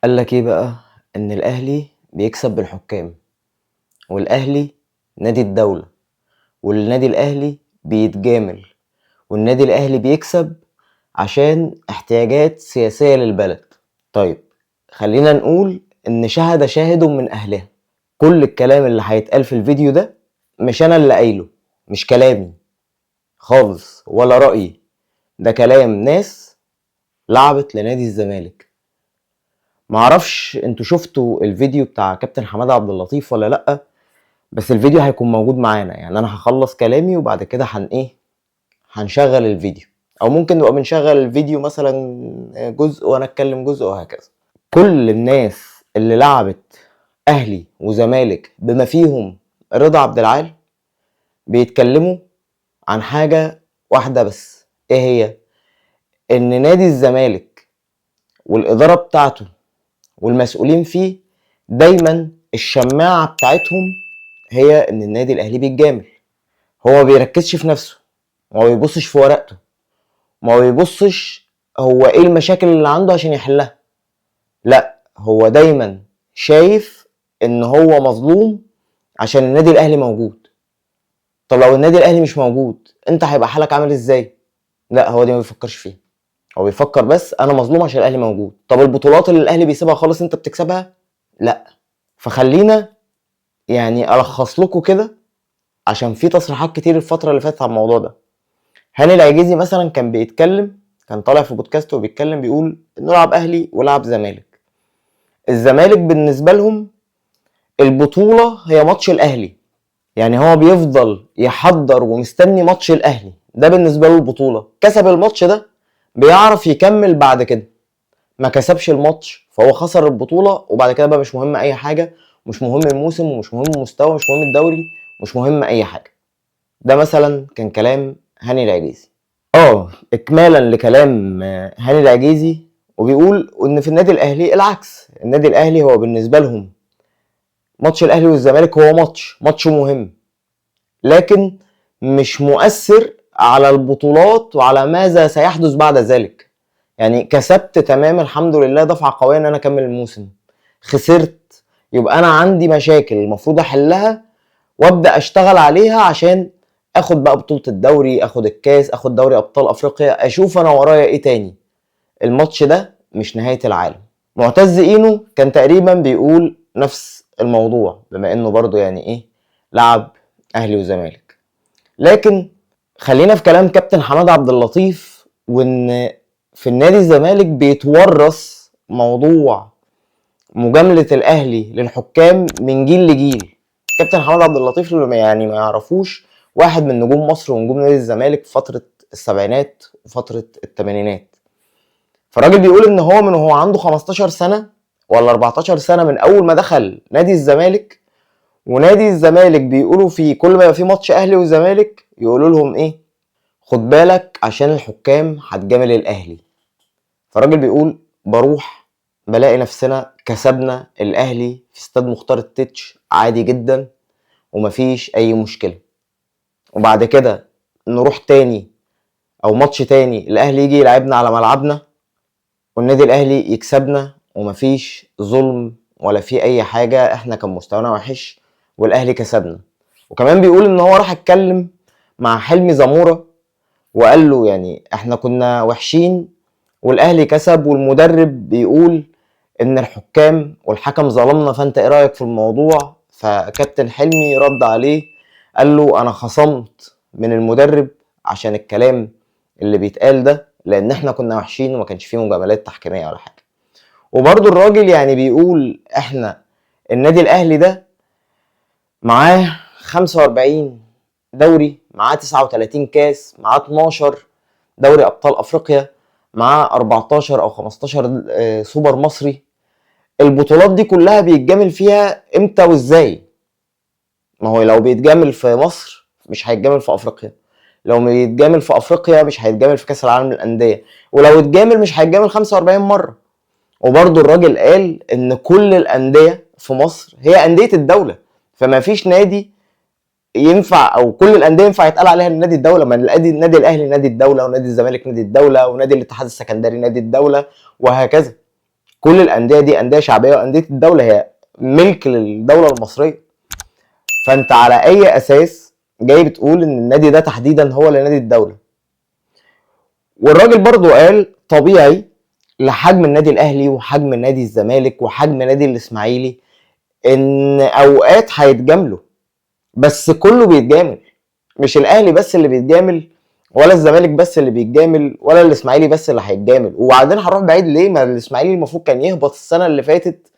قال لك ايه بقى؟ ان الاهلي بيكسب بالحكام، والاهلي نادي الدولة، والنادي الاهلي بيتجامل، والنادي الاهلي بيكسب عشان احتياجات سياسية للبلد. طيب، خلينا نقول ان شهد شاهد من اهلها. كل الكلام اللي هيتقال في الفيديو ده مش انا اللي قايله، مش كلامي خالص ولا رأيي، ده كلام ناس لعبت لنادي الزمالك. معرفش انتوا شفتوا الفيديو بتاع كابتن حمادة عبد اللطيف ولا لأ، بس الفيديو هيكون موجود معانا. يعني انا هخلص كلامي وبعد كده هنشغل الفيديو، او ممكن نبقى بنشغل الفيديو مثلا جزء وانا اتكلم جزء وهكذا. كل الناس اللي لعبت اهلي وزمالك بما فيهم رضا عبد العال بيتكلموا عن حاجة واحدة بس، ايه هي؟ ان نادي الزمالك والادارة بتاعته والمسؤولين فيه دايما الشماعة بتاعتهم هي ان النادي الاهلي بيتجامل. هو ما بيركزش في نفسه، ما بيبصش في ورقته، ما بيبصش هو ايه المشاكل اللي عنده عشان يحلها. لا، هو دايما شايف ان هو مظلوم عشان النادي الاهلي موجود. طب لو النادي الاهلي مش موجود انت هيبقى حالك عامل ازاي؟ لا، هو دي ما بيفكرش فيها. هو بيفكر بس انا مظلوم عشان الاهلي موجود. طب البطولات اللي الاهلي بيسيبها خالص انت بتكسبها؟ لا. فخلينا يعني الخص لكم كده، عشان في تصريحات كتير الفتره اللي فاتت على الموضوع ده. هاني العجيزي مثلا كان بيتكلم، كان طالع في بودكاست وبيتكلم بيقول انه لعب اهلي ولعب زمالك. الزمالك بالنسبه لهم البطوله هي ماتش الاهلي، يعني هو بيفضل يحضر ومستني ماتش الاهلي ده بالنسبه له البطوله. كسب الماتش ده بيعرف يكمل بعد كده، ما كسبش الماتش فهو خسر البطوله، وبعد كده بقى مش مهم اي حاجه، مش مهم الموسم ومش مهم المستوى، مش مهم الدوري، مش مهم اي حاجه. ده مثلا كان كلام هاني العجيزي. اكمالا لكلام هاني العجيزي، وبيقول ان في النادي الاهلي العكس. النادي الاهلي هو بالنسبه لهم ماتش الاهلي والزمالك هو ماتش مهم، لكن مش مؤثر على البطولات وعلى ماذا سيحدث بعد ذلك. يعني كسبت تمام الحمد لله، دفعه قويه ان انا اكمل الموسم. خسرت يبقى انا عندي مشاكل المفروض احلها وابدا اشتغل عليها عشان اخد بقى بطولة الدوري، اخد الكاس، اخد دوري ابطال افريقيا، اشوف انا ورايا ايه تاني. الماتش ده مش نهاية العالم. معتز اينو كان تقريبا بيقول نفس الموضوع، بما انه برضو يعني ايه لعب اهلي وزمالك. لكن خلينا في كلام كابتن حماد عبد اللطيف، وان في النادي الزمالك بيتورث موضوع مجاملة الاهلي للحكام من جيل لجيل. كابتن حماد عبد اللطيف اللي يعني ما يعرفوش، واحد من نجوم مصر ونجوم نادي الزمالك في فترة السبعينات وفترة الثمانينات. فالراجل بيقول ان هو من هو عنده 15 سنة ولا 14 سنة من اول ما دخل نادي الزمالك، ونادي الزمالك بيقولوا في كل ما يبقى في ماتش اهلي وزمالك يقولوا لهم ايه؟ خد بالك عشان الحكام هتجامل الاهلي. فالراجل بيقول بروح بلاقي نفسنا كسبنا الاهلي في استاد مختار التتش عادي جدا ومفيش اي مشكلة، وبعد كده نروح تاني او ماتش تاني الاهلي يجي يلعبنا على ملعبنا والنادي الاهلي يكسبنا ومفيش ظلم ولا في اي حاجة، احنا كان مستوانا وحش والاهلي كسبنا. وكمان بيقول ان هو راح اتكلم مع حلمي زمورة وقال له يعني احنا كنا وحشين والاهلي كسب، والمدرب بيقول ان الحكام والحكم ظلمنا، فانت ايه رايك في الموضوع؟ فكابتن حلمي رد عليه قال له انا خصمت من المدرب عشان الكلام اللي بيتقال ده، لان احنا كنا وحشين وما كانش فيه مجاملات تحكيميه ولا حاجه. وبرضو الراجل يعني بيقول احنا النادي الاهلي ده معاه 45 دوري، معاه 39 كاس، معاه 12 دوري ابطال افريقيا، معاه 14 او 15 سوبر مصري. البطولات دي كلها بيتجامل فيها امتى وازاي؟ ما هو لو بيتجامل في مصر مش هيتجامل في افريقيا، لو بيتجامل في افريقيا مش هيتجامل في كاس العالم للانديه، ولو اتجامل مش هيتجامل 45 مره. وبرضو الراجل قال ان كل الانديه في مصر هي انديه الدوله، فما فيش نادي ينفع او كل الانديه ينفع يتقال عليها نادي الدوله. ما النادي الاهلي نادي الدوله، ونادي الزمالك نادي الدوله، ونادي الاتحاد السكندري نادي الدوله، وهكذا. كل الانديه دي انديه شعبيه وانديه الدوله، هي ملك للدوله المصريه. فانت على اي اساس جاي بتقول ان النادي ده تحديدا هو اللي نادي الدوله؟ والراجل برضو قال طبيعي لحجم النادي الاهلي وحجم نادي الزمالك وحجم نادي الاسماعيلي ان اوقات هيتجاملوا، بس كله بيتجامل، مش الاهلي بس اللي بيتجامل ولا الزمالك بس اللي بيتجامل ولا الاسماعيلي بس اللي هيتجامل. وبعدين هنروح بعيد ليه؟ ما الاسماعيلي المفروض كان يهبط السنه اللي فاتت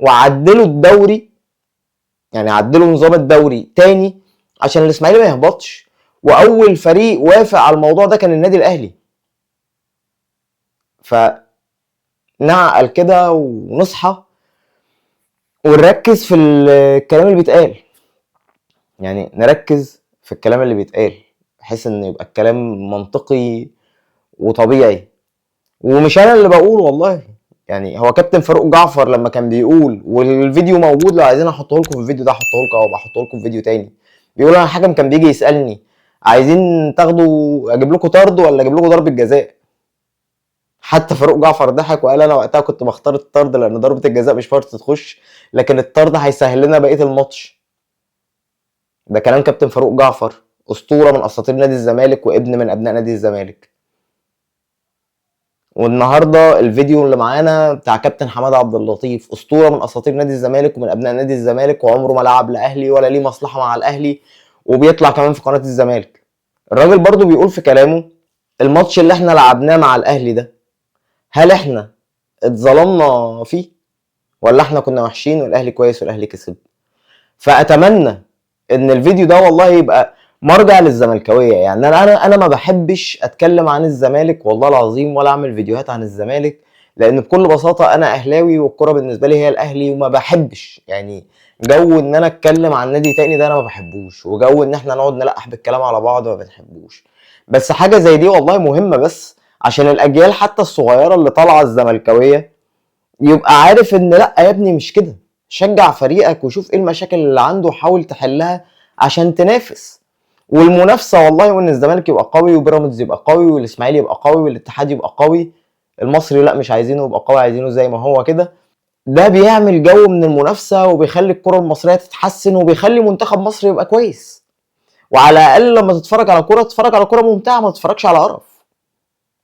وعدلوا الدوري، يعني عدلوا نظام الدوري تاني عشان الاسماعيلي ما يهبطش، واول فريق وافق على الموضوع ده كان النادي الاهلي. فنعقل كده ونصحى ونركز في الكلام اللي بيتقال، يعني نركز في الكلام اللي بيتقال بحيث ان يبقى الكلام منطقي وطبيعي. ومش انا اللي بقول والله، يعني هو كابتن فاروق جعفر لما كان بيقول، والفيديو موجود لو عايزين احطه لكم في الفيديو ده احطه لكم او بحطه لكم في فيديو تاني، بيقول انا الحكم كان بيجي يسالني عايزين تاخدوا اجيب لكم طرد ولا اجيب لكم ضربه جزاء. حتى فاروق جعفر ضحك وقال انا وقتها كنت بختار الطرد لان ضربه الجزاء مش شرط تخش، لكن الطرد هيسهل لنا بقيه الماتش. ده كلام كابتن فاروق جعفر، اسطوره من اساطير نادي الزمالك وابن من ابناء نادي الزمالك. والنهارده الفيديو اللي معانا بتاع كابتن حماده عبد اللطيف، اسطوره من اساطير نادي الزمالك ومن ابناء نادي الزمالك، وعمره ما لعب لاهلي ولا ليه مصلحه مع الاهلي، وبيطلع كمان في قناه الزمالك. الراجل برضو بيقول في كلامه الماتش اللي احنا لعبناه مع الاهلي ده، هل احنا اتظلمنا فيه ولا احنا كنا وحشين والاهلي كويس والاهلي كسب؟ فاتمنى ان الفيديو ده والله يبقى مرجع للزملكاويه. يعني انا ما بحبش اتكلم عن الزمالك والله العظيم ولا اعمل فيديوهات عن الزمالك، لان بكل بساطه انا اهلاوي والكره بالنسبه لي هي الاهلي، وما بحبش يعني جو ان انا اتكلم عن نادي تاني ده انا ما بحبوش، وجو ان احنا نقعد نلقح بالكلام على بعض ما بنحبوش. بس حاجه زي دي والله مهمه، بس عشان الاجيال حتى الصغيره اللي طالعه الزملكاويه يبقى عارف ان لا يا ابني مش كده، شجع فريقك وشوف ايه المشاكل اللي عنده وحاول تحلها عشان تنافس. والمنافسه والله، وان الزمالك يبقى قوي وبيراميدز يبقى قوي والاسماعيلي يبقى قوي والاتحاد يبقى قوي، المصري لا مش عايزينه يبقى قوي، عايزينه زي ما هو كده. ده بيعمل جو من المنافسه وبيخلي الكره المصريه تتحسن وبيخلي منتخب مصر يبقى كويس. وعلى الاقل لما تتفرج على كوره تتفرج على كوره ممتعه، ما تتفرجش على قرف.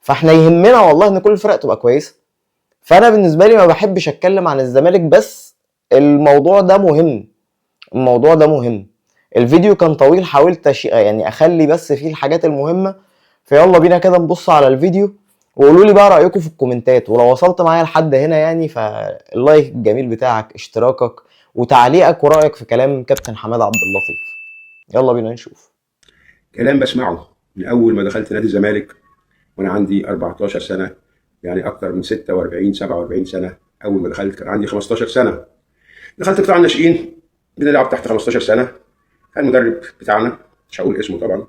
فاحنا يهمنا والله ان كل الفرق تبقى كويسه. فانا بالنسبه لي ما بحبش اتكلم عن الزمالك، بس الموضوع ده مهم، الموضوع ده مهم. الفيديو كان طويل، حاولت يعني اخلي بس فيه الحاجات المهمه. فيلا بينا كده نبص على الفيديو وقولوا لي بقى رايكم في الكومنتات. ولو وصلت معايا لحد هنا يعني فاللايك الجميل بتاعك، اشتراكك، وتعليقك ورايك في كلام كابتن حماد عبد اللطيف. يلا بينا نشوف. كلام بسمعه من اول ما دخلت نادي الزمالك وانا عندي 14 سنه، يعني اكتر من 46 47 سنه. اول ما دخلت كان عندي 15 سنه، دخلت قطاع الناشئين بنلعب تحت 15 سنه. كان المدرب بتاعنا مش هقول اسمه طبعا،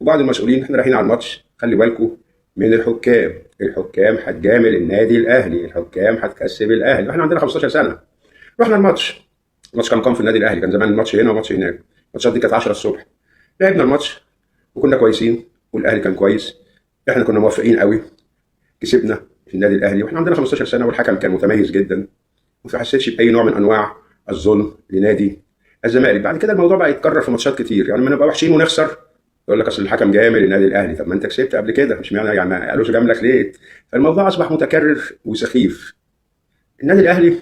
وبعض المسؤولين احنا رايحين على الماتش خلي بالكم من الحكام، الحكام هتجامل النادي الاهلي، الحكام هتكسب الاهلي. احنا عندنا 15 سنه. رحنا الماتش كان مقام في النادي الاهلي، كان زمان الماتش هنا وماتش هناك، الماتشات دي كانت 10 الصبح. لعبنا الماتش وكنا كويسين والاهلي كان كويس، احنا كنا موفقين قوي، كسبنا في النادي الاهلي واحنا عندنا 15 سنه، والحكم كان متميز جدا وما حسيتش باي نوع من انواع الظلم لنادي الزمالك. بعد كده الموضوع بقى يتكرر في ماتشات كتير، يعني لما نبقى وحشين ونخسر يقول لك اصل الحكم جامل النادي الاهلي. طب ما انت كسبت قبل كده، مش معنى يعني ما قالوش جاملك ليه؟ فالموضوع اصبح متكرر وسخيف. النادي الاهلي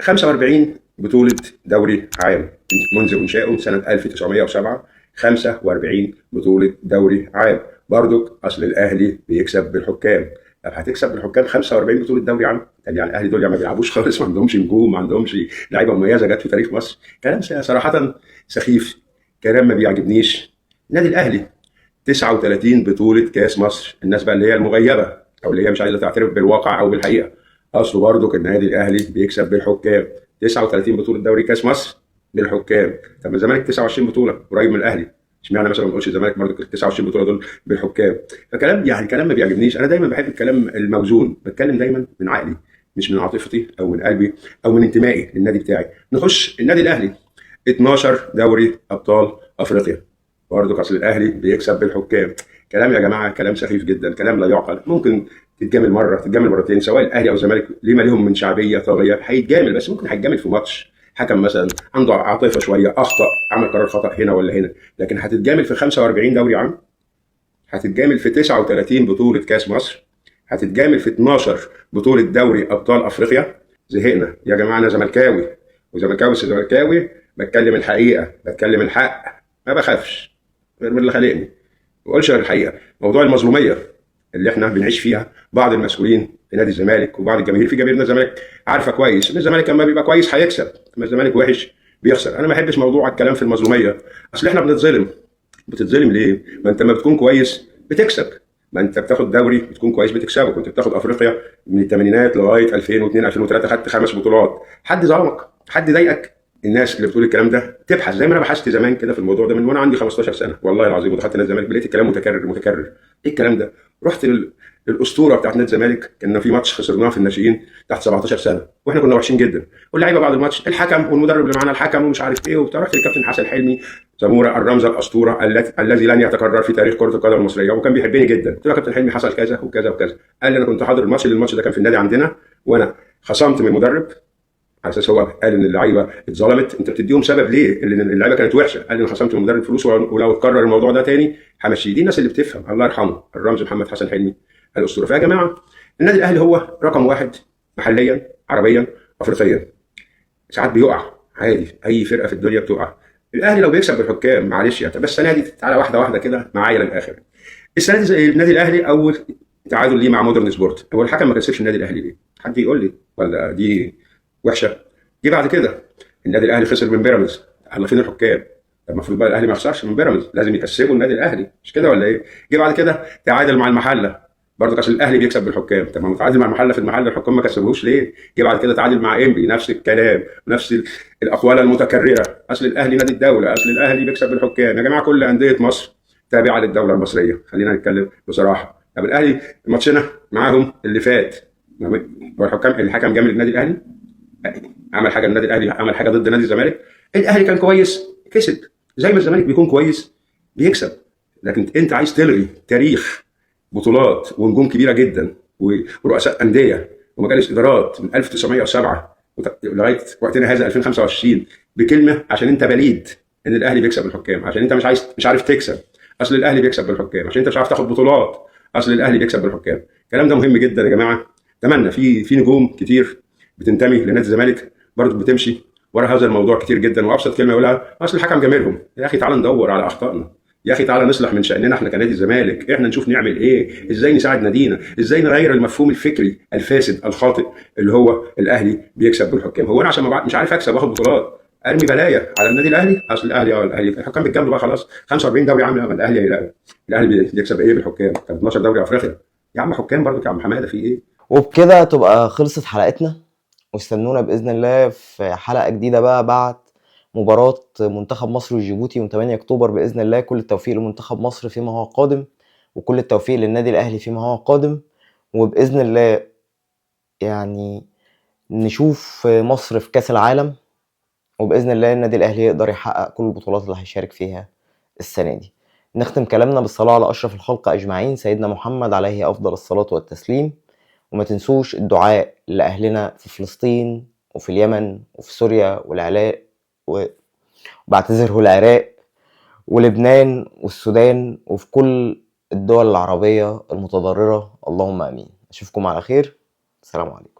45 بطوله دوري عام منذ انشائه سنه 1907، 45 بطوله دوري عام. برضك اصل الاهلي بيكسب بالحكام. طب هتكسب بالحكام 45 بطوله دوري عام؟ يعني الاهلي دول يعني ما بيلعبوش خالص، ما عندهمش نجوم، ما عندهمش لعيبه مميزه جت في تاريخ مصر. كلام صراحه سخيف، كلام ما بيعجبنيش. النادي الاهلي 39 بطوله كاس مصر، الناس بقى اللي هي المغيبه او اللي هي مش عايزه تعترف بالواقع او بالحقيقه، اصله برضك النادي الاهلي بيكسب بالحكام. 39 بطوله دوري كاس مصر بالحكام. طب الزمالك 29 بطوله قريب من الاهلي، اشمعنى مثلا ما نقولش الزمالك برضه 29 بطوله دول بالحكام؟ فكلام يعني كلام ما بيعجبنيش. انا دايما بحب الكلام الموزون، بتكلم دايما من عقلي مش من عاطفتي او من قلبي او من انتمائي للنادي بتاعي. نخش النادي الاهلي 12 دوري ابطال افريقيا، برضه اصل الاهلي بيكسب بالحكام. كلام يا جماعه كلام سخيف جدا، كلام لا يعقل. ممكن تتجامل مره، تتجامل مرتين، سواء الاهلي او الزمالك لما لهم من شعبيه طاغيه هيتجامل، بس ممكن هيتجامل في ماتش حكم مثلا عنده عاطفه شويه، اخطا، عمل قرار خطا هنا ولا هنا. لكن هتتجامل في 45 دوري عام، هتتجامل في 39 بطوله كاس مصر، هتتجامل في 12 بطوله دوري ابطال افريقيا. زهقنا يا جماعه، انا زملكاوي وزملكاوي بس زملكاوي، بتكلم الحقيقه، بتكلم الحق، ما بخافش غير من اللي خلقني، ما بقولش غير الحقيقه. موضوع المظلوميه اللي احنا بنعيش فيها، بعض المسؤولين في نادي الزمالك وبعض الجماهير في جماهير نادي الزمالك عارفه كويس ان الزمالك لما بيبقى كويس هيكسب، لما الزمالك وحش بيخسر. انا ما بحبش موضوع الكلام في المظلوميه، اصل احنا بنتظلم. بتتظلم ليه؟ ما انت لما بتكون كويس بتكسب، ما انت بتاخد دوري بتكون كويس بتكسبه، كنت بتاخد افريقيا من الثمانينات لغايه 2002 2003، خدت 5 بطولات. حد ظلمك؟ حد ضايقك؟ الناس اللي بتقول الكلام ده تبحث زي ما انا بحثت زمان كده في الموضوع ده من وانا عندي 15 سنه والله العظيم، ودخلت نادي الزمالك لقيت الكلام متكرر متكرر. ايه الكلام ده؟ رحت للاسطوره بتاعت نادي الزمالك، كنا في ماتش خسرناه في الناشئين تحت 17 سنه واحنا كنا وحشين جدا، واللعيبه بعد الماتش الحكم والمدرب اللي معانا الحكم ومش عارف ايه وبتاع. رحت للكابتن حسن حلمي زموره الرمز الاسطوره الذي لن يتكرر في تاريخ كره القدم المصريه، وكان بيحبني جدا. قلت له يا كابتن حلمي حصل كذا وكذا وكذا. قال لي انا كنت حاضر الماتش، لان الماتش ده كان في النادي عندنا، وانا خصمت من المدرب على اساس هو قال ان اللعيبه اتظلمت. انت بتديهم سبب ليه؟ ان اللعيبه كانت وحشه. قال لي انا خصمت من المدرب فلوس، ولو اتكرر الموضوع ده تاني همشيه. دي الناس اللي بتفهم، الله يرحمه الرمز محمد حسن حلمي الاسطوره. فيا جماعه النادي الاهلي هو رقم واحد محليا عربيا افريقيا. ساعات بيقع عادي، اي فرقه في الدنيا بتقع. الاهلي لو بيكسب بالحكام معلش بس السنه دي تعالى واحده واحده كده معايا للاخر. السنه دي زي النادي الاهلي اول تعادل ليه مع مودرن سبورت، هو الحكم ما كسبش النادي الاهلي ليه؟ حد يقول لي؟ ولا دي وحشه؟ جه بعد كده النادي الاهلي خسر من بيراميدز، الله فين الحكام؟ طب المفروض بقى الاهلي ما يخسرش من بيراميدز، لازم يكسبوا النادي الاهلي، مش كده ولا ايه؟ جه بعد كده تعادل مع المحله، برضه كاس الاهلي بيكسب بالحكام. طب ما متعادل مع المحله في المحله الحكام ما كسبوش ليه؟ جه بعد كده تعادل مع انبي، نفس الكلام نفس الاقوال المتكرره، اصل الاهلي نادي الدوله، اصل الاهلي بيكسب بالحكام. يا جماعه كل انديه مصر تابعه للدوله المصريه، خلينا نتكلم بصراحه. طب الاهلي ماتشنا معاهم اللي فات، هو الحكم جامل النادي الاهلي؟ عمل حاجه النادي الاهلي؟ عمل حاجه ضد نادي الزمالك؟ الاهلي كان كويس كسب، زي ما الزمالك بيكون كويس بيكسب. لكن انت عايز تلغي تاريخ بطولات ونجوم كبيره جدا ورؤساء انديه ومجالس ادارات من 1907 لغايه وقتنا هذا 2025 بكلمه عشان انت بليد ان الاهلي بيكسب بالحكام، عشان انت مش عارف تكسب، اصل الاهلي بيكسب بالحكام، عشان انت مش عارف تاخد بطولات، اصل الاهلي بيكسب بالحكام. الكلام ده مهم جدا يا جماعه. اتمنى في نجوم كتير بتنتمي لنادي الزمالك برضه بتمشي ورا هذا الموضوع كتير جدا، وابسط كلمه يقولها اصل الحكم جاملهم. يا اخي تعالى ندور على اخطائنا، يا اخي تعالى نصلح من شأننا احنا كنادي الزمالك، احنا نشوف نعمل ايه، ازاي نساعد نادينا، ازاي نغير المفهوم الفكري الفاسد الخاطئ اللي هو الاهلي بيكسب بالحكام. هو انا عشان مش عارف اكسب واخد بطولات ارمي بلايا على النادي الاهلي؟ اصل الاهلي الحكام بيتجاملوا بقى خلاص، 45 دوري عام الاهلي بيكسب ايه بالحكام؟ طب 12 دوري افريقيا يا عم حكام برضه يا عم حماده في ايه؟ وبكده تبقى خلصت حلقتنا، واستنونا بإذن الله في حلقة جديدة بقى بعد مباراة منتخب مصر وجيبوتي يوم 8 أكتوبر بإذن الله. كل التوفيق لمنتخب مصر فيما هو قادم، وكل التوفيق للنادي الأهلي فيما هو قادم. وبإذن الله يعني نشوف مصر في كأس العالم، وبإذن الله النادي الأهلي يقدر يحقق كل البطولات اللي هيشارك فيها السنة دي. نختم كلامنا بالصلاة على أشرف الخلق أجمعين سيدنا محمد عليه أفضل الصلاة والتسليم. وما تنسوش الدعاء لأهلنا في فلسطين وفي اليمن وفي سوريا والعراق وبعتذره العراق ولبنان والسودان وفي كل الدول العربية المتضررة. اللهم آمين. أشوفكم على خير. السلام عليكم.